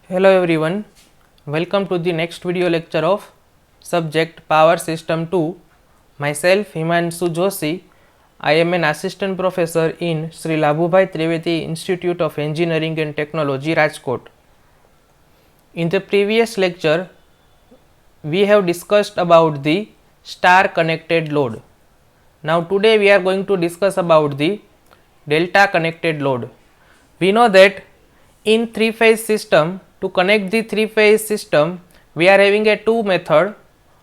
Hello everyone, welcome to the next video lecture of subject Power System 2. Myself Himanshu Joshi, I am an assistant professor in Sri Labhubhai Trivedi Institute of Engineering and Technology, Rajkot. In the previous lecture, we have discussed about the star connected load. Now today we are going to discuss about the delta connected load. We know that in three-phase system, to connect the three-phase system, we are having a two method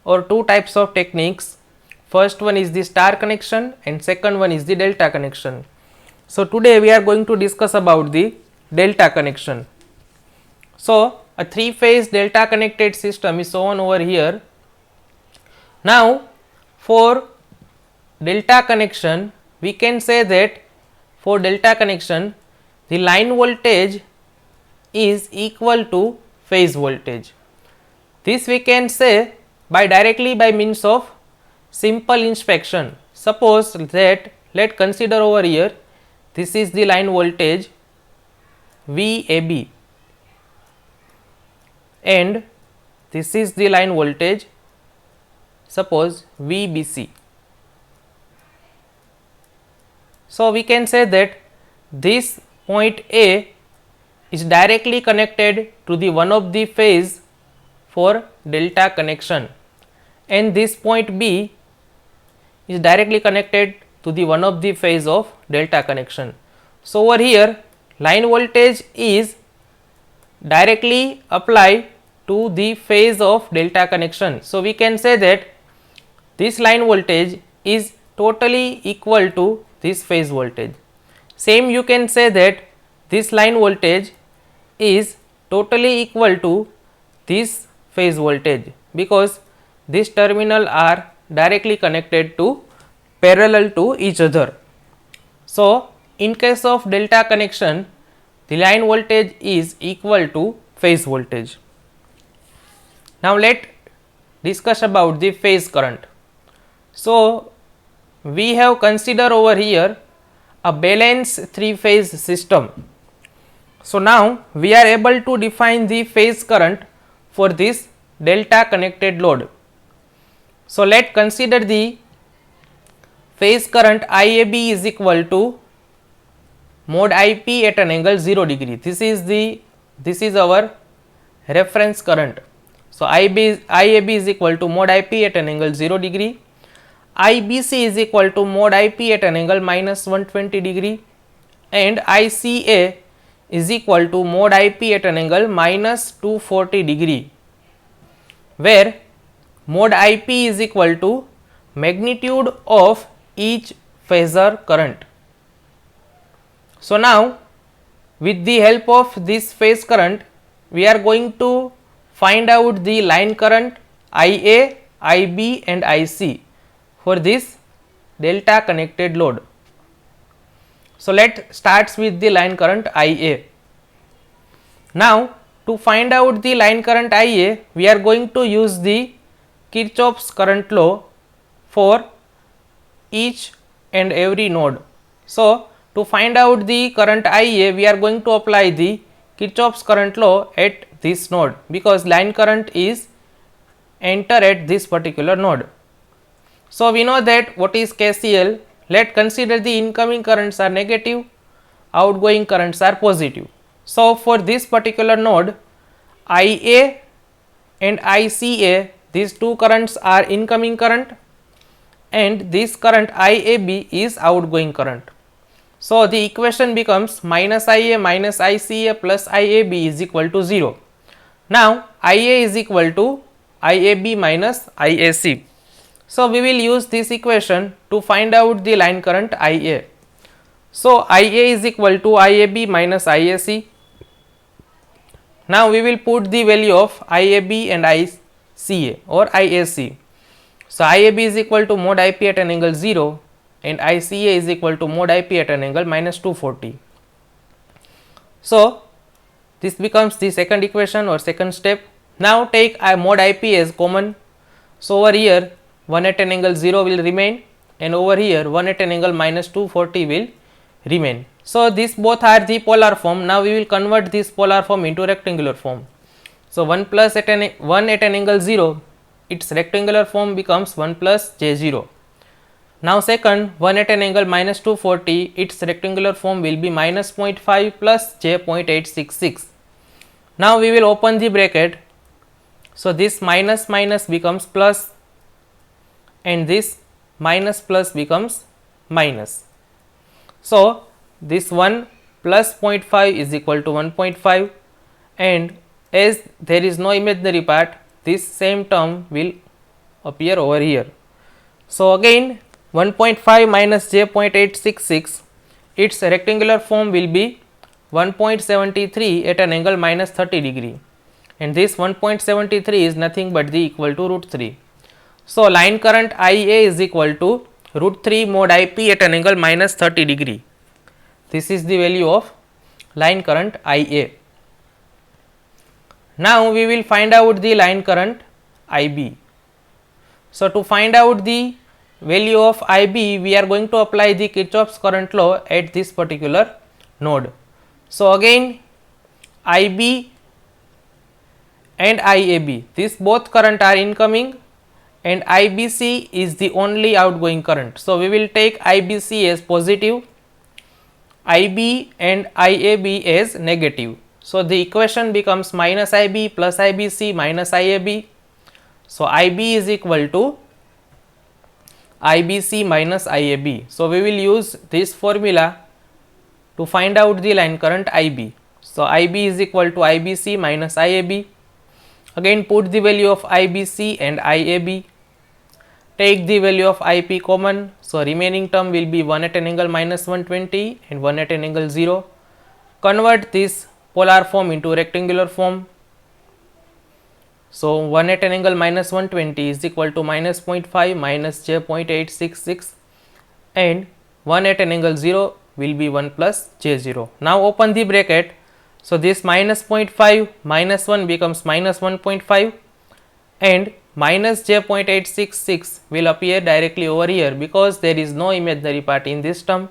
or two types of techniques. First one is the star connection and second one is the delta connection. So today we are going to discuss about the delta connection. So a three-phase delta connected system is shown over here. Now for delta connection, we can say that for delta connection, the line voltage is equal to phase voltage. This we can say by directly by means of simple inspection. Suppose that let consider over here, this is the line voltage VAB and this is the line voltage, suppose VBC. So we can say that this point A is directly connected to the one of the phase for delta connection and this point B is directly connected to the one of the phase of delta connection. So over here line voltage is directly applied to the phase of delta connection. So we can say that this line voltage is totally equal to this phase voltage. Same you can say that this line voltage is totally equal to this phase voltage because these terminal are directly connected to parallel to each other. So in case of delta connection, the line voltage is equal to phase voltage. Now let discuss about the phase current. So we have considered over here a balanced three phase system. So now we are able to define the phase current for this delta connected load. So let consider the phase current IAB is equal to mod IP at an angle 0 degree. This is our reference current. So IAB is equal to mod IP at an angle 0 degree. IBC is equal to mod IP at an angle minus 120 degree and ICA is equal to mod IP at an angle minus 240 degree, where mod IP is equal to magnitude of each phasor current. So now with the help of this phase current, we are going to find out the line current IA, IB and IC for this delta connected load. So let starts with the line current IA. Now to find out the line current IA, we are going to use the Kirchhoff's current law for each and every node. So to find out the current IA, we are going to apply the Kirchhoff's current law at this node because line current is enter at this particular node. So we know that what is KCL. Let consider the incoming currents are negative, outgoing currents are positive. So for this particular node, IA and ICA, these two currents are incoming current and this current IAB is outgoing current. So the equation becomes minus IA minus ICA plus IAB is equal to 0. Now IA is equal to IAB minus IAC. So we will use this equation to find out the line current IA. So IA is equal to IAB minus IAC. Now we will put the value of IAB and ICA or IAC. So IAB is equal to mod IP at an angle 0 and ICA is equal to mod IP at an angle minus 240. So this becomes the second equation or second step. Now take mod IP as common. So over here 1 at an angle 0 will remain and over here 1 at an angle minus 240 will remain. So these both are the polar form. Now we will convert this polar form into rectangular form. So 1 at an angle 0, its rectangular form becomes 1 plus j0. Now second, 1 at an angle minus 240, its rectangular form will be minus 0.5 plus j 0.866. Now we will open the bracket. So this minus minus becomes plus and this minus plus becomes minus. So this 1 plus 0.5 is equal to 1.5, and as there is no imaginary part, this same term will appear over here. So again 1.5 minus j 0.866, its rectangular form will be 1.73 at an angle minus 30 degree, and this 1.73 is nothing but the equal to root 3. So line current IA is equal to root 3 mod IP at an angle minus 30 degree. This is the value of line current IA. Now we will find out the line current IB. So to find out the value of IB, we are going to apply the Kirchhoff's current law at this particular node. So again IB and IAB, these both current are incoming, and IBC is the only outgoing current. So we will take IBC as positive, IB and IAB as negative. So the equation becomes minus IB plus IBC minus IAB. So IB is equal to IBC minus IAB. So we will use this formula to find out the line current IB. So IB is equal to IBC minus IAB. Again put the value of IBC and IAB. Take the value of IP common. So remaining term will be 1 at an angle minus 120 and 1 at an angle 0. Convert this polar form into rectangular form. So 1 at an angle minus 120 is equal to minus 0.5 minus j 0.866, and 1 at an angle 0 will be 1 plus j0. Now open the bracket. So this minus 0.5 minus 1 becomes minus 1.5, and minus j 0.866 will appear directly over here because there is no imaginary part in this term.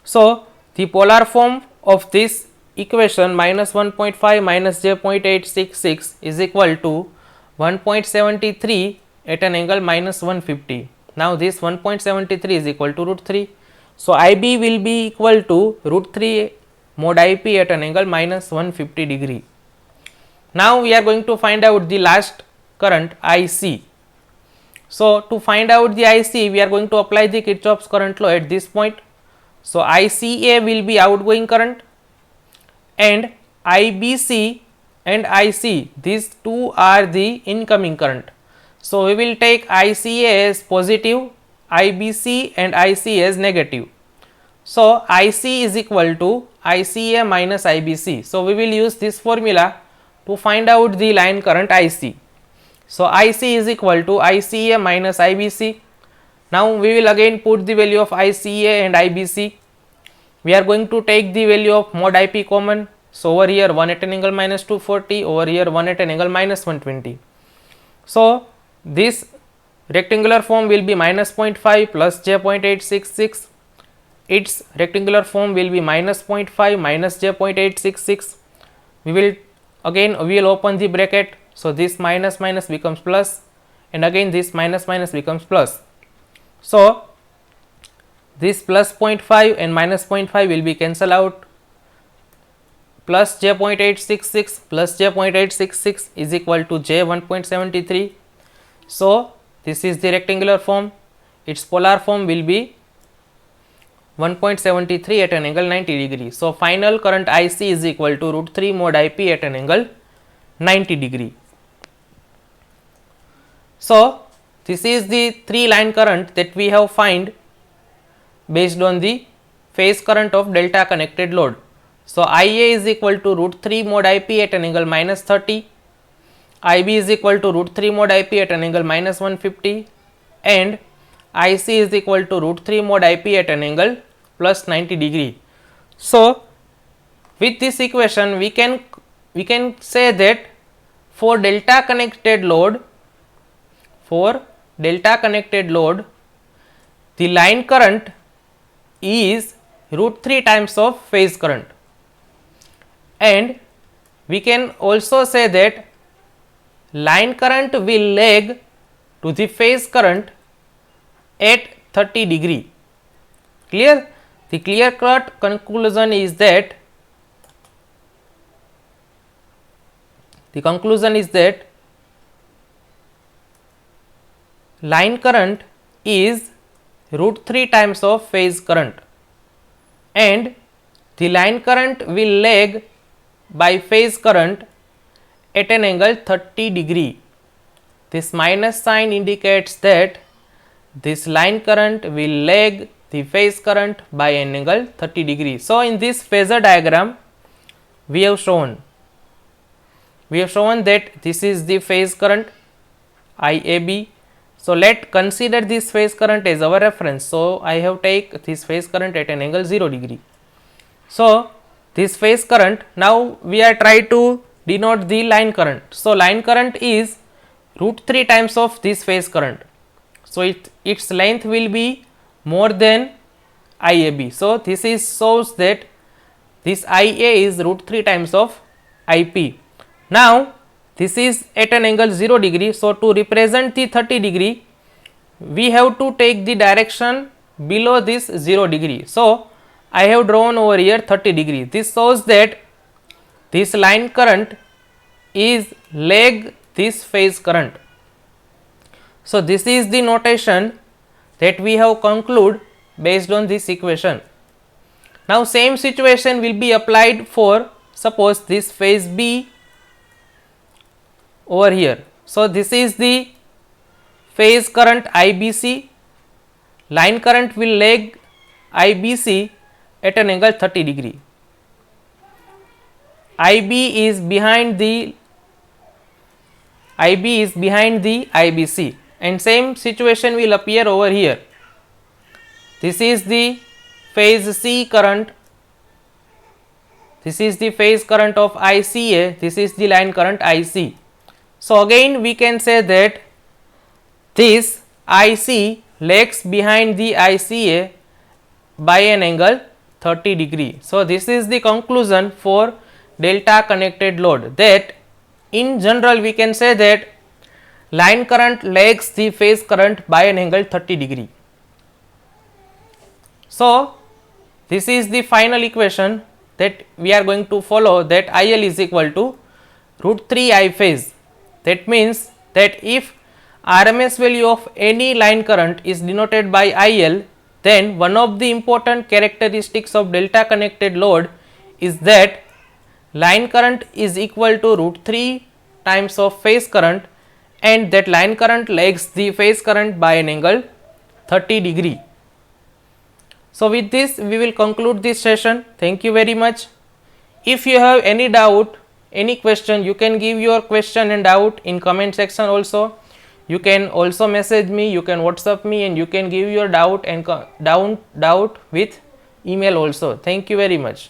So the polar form of this equation minus 1.5 minus j 0.866 is equal to 1.73 at an angle minus 150. Now this 1.73 is equal to root 3. So IB will be equal to root 3 mod IP at an angle minus 150 degree. Now we are going to find out the last current IC. So to find out the IC, we are going to apply the Kirchhoff's current law at this point. So ICA will be outgoing current, and IBC and IC, these two are the incoming current. So we will take ICA as positive, IBC and IC as negative. So IC is equal to ICA minus IBC. So we will use this formula to find out the line current IC. So IC is equal to ICA minus IBC. Now we will again put the value of ICA and IBC. We are going to take the value of mod IP common. So over here 1 at an angle minus 240, over here 1 at an angle minus 120. So this rectangular form will be minus 0.5 plus j 0.866. Its rectangular form will be minus 0.5 minus j 0.866. We will open the bracket. So this minus minus becomes plus, and again this minus minus becomes plus. So this plus 0.5 and minus 0.5 will be cancelled out. Plus j 0.866 plus j 0.866 is equal to j 1.73. So this is the rectangular form. Its polar form will be 1.73 at an angle 90 degree. So final current IC is equal to root 3 mod IP at an angle 90 degree. So this is the 3 line current that we have find based on the phase current of delta connected load. So IA is equal to root 3 mod IP at an angle minus 30, IB is equal to root 3 mod IP at an angle minus 150, and IC is equal to root 3 mod IP at an angle plus 90 degree. So with this equation we can say that for delta connected load, the line current is root 3 times of phase current, and we can also say that line current will lag to the phase current at 30 degree. Clear? The clear cut conclusion is that line current is root 3 times of phase current, and the line current will lag by phase current at an angle 30 degree. This minus sign indicates that this line current will lag the phase current by an angle 30 degree. So, in this phasor diagram we have shown that this is the phase current IAB. So, let consider this phase current as our reference. So, I have take this phase current at an angle 0 degree. So, this phase current, now we are try to denote the line current. So, line current is root 3 times of this phase current. So, its length will be more than IAB. So, this is shows that this IA is root 3 times of IP. Now, this is at an angle 0 degree. So, to represent the 30 degree, we have to take the direction below this 0 degree. So, I have drawn over here 30 degree. This shows that this line current is lag this phase current. So, this is the notation that we have conclude based on this equation. Now, same situation will be applied for suppose this phase B over here. So, this is the phase current IBC, line current will lag IBC at an angle 30 degree. IB is behind the IBC, and same situation will appear over here. This is the phase C current, this is the phase current of ICA, this is the line current IC. So, again we can say that this IC lags behind the ICA by an angle 30 degree. So, this is the conclusion for delta connected load, that in general we can say that line current lags the phase current by an angle 30 degree. So, this is the final equation that we are going to follow, that IL is equal to root 3 I phase. That means that if RMS value of any line current is denoted by IL, then one of the important characteristics of delta connected load is that line current is equal to root 3 times of phase current, and that line current lags the phase current by an angle 30 degree. So, with this we will conclude this session. Thank you very much. If you have any doubt, any question, you can give your question and doubt in comment section also. You can also message me, you can WhatsApp me, and you can give your doubt and doubt with email also. Thank you very much.